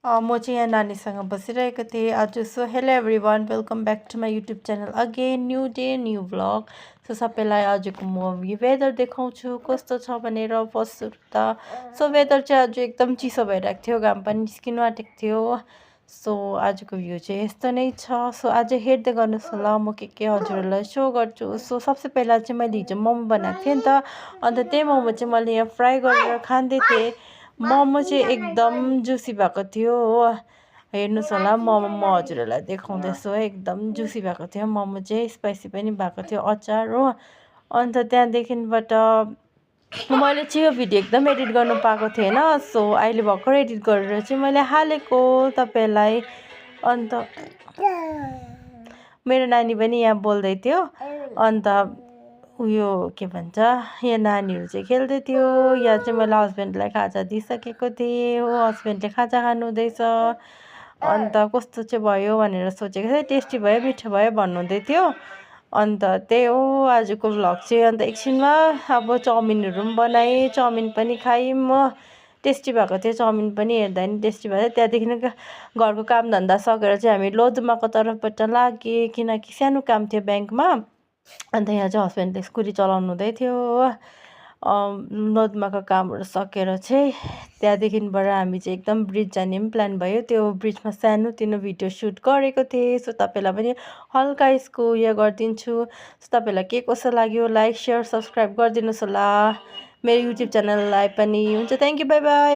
म चाहिँ यहाँ नानीसँग बसिरहेको थिएँ आज। So hello everyone, welcome back to my YouTube channel again. New day new vlog. So सबैलाई आजको म यो वेदर देखाउँछु कस्तो छ भनेर। फर्स्ट सुरु त सो वेदर चाहिँ आज एकदम चिसो भइरहेको थियो, घाम पनि निस्किनु आँटेको थियो। सो आजको भ्यू चाहिँ यस्तो नै छ। सो आज हेर्दै गर्नुहोस् ल, म के हजुरहरूलाई सो गर्छु। सो सबसे पहिला चाहिँ मैले हिजो मोमो बनाएको थिएँ नि त, अन्त त्यही मोमो चाहिँ मैले यहाँ फ्राई गरेर खाँदै थिएँ। मोमो चाहिँ एकदम जुसी भएको थियो हो। हेर्नुहोस् होला, मोमो म हजुरहरूलाई देखाउँदैछु है, एकदम जुसी भएको थियो मोमो चाहिँ, स्पाइसी पनि भएको थियो, अचार हो। अन्त त्यहाँदेखिबाट मैले चाहिँ यो भिडियो एकदम एडिट गर्नु पाएको थिएन। सो अहिले भर्खर एडिट गरेर चाहिँ मैले हालेको तपाईँलाई। अन्त मेरो नानी पनि यहाँ बोल्दै थियो। अन्त उयो के भन्छ, यहाँ नानीहरू चाहिँ खेल्दै थियो। यहाँ चाहिँ मैले हस्बेन्डलाई खाजा दिइसकेको थिएँ हो, हस्बेन्डले खाजा खानुहुँदैछ। अन्त कस्तो चाहिँ भयो भनेर सोचेको थिएँ, टेस्टी भयो मिठो भयो भन्नुहुँदै थियो। अन्त त्यही हो आजको भ्लग चाहिँ। अन्त एकछिनमा अब चाउमिनहरू पनि बनाएँ, चाउमिन पनि खायौँ हो। टेस्टी भएको थियो चाउमिन पनि, हेर्दा नि टेस्टी भयो। त्यहाँदेखि घरको कामधन्दा सकेर चाहिँ हामी लोधुमाको तर्फबाट लागेँ, किनकि सानो काम थियो ब्याङ्कमा। अन्त यहाँ चाहिँ हस्बेन्डले स्कुटी चलाउनु हुँदै थियो हो। लोधुमाको कामहरू सकेर चाहिँ त्यहाँदेखिबाट हामी चाहिँ एकदम ब्रिज जाने पनि प्लान भयो। त्यो ब्रिजमा सानो तिनो भिडियो सुट गरेको थिएँ। सो तपाईँलाई पनि हल्का यसको उयो गरिदिन्छु। सो तपाईँलाई के कसो लाग्यो लाइक सेयर सब्सक्राइब गरिदिनुहोस् होला मेरो युट्युब च्यानललाई पनि। हुन्छ, थ्याङ्क यू, बाई बाई।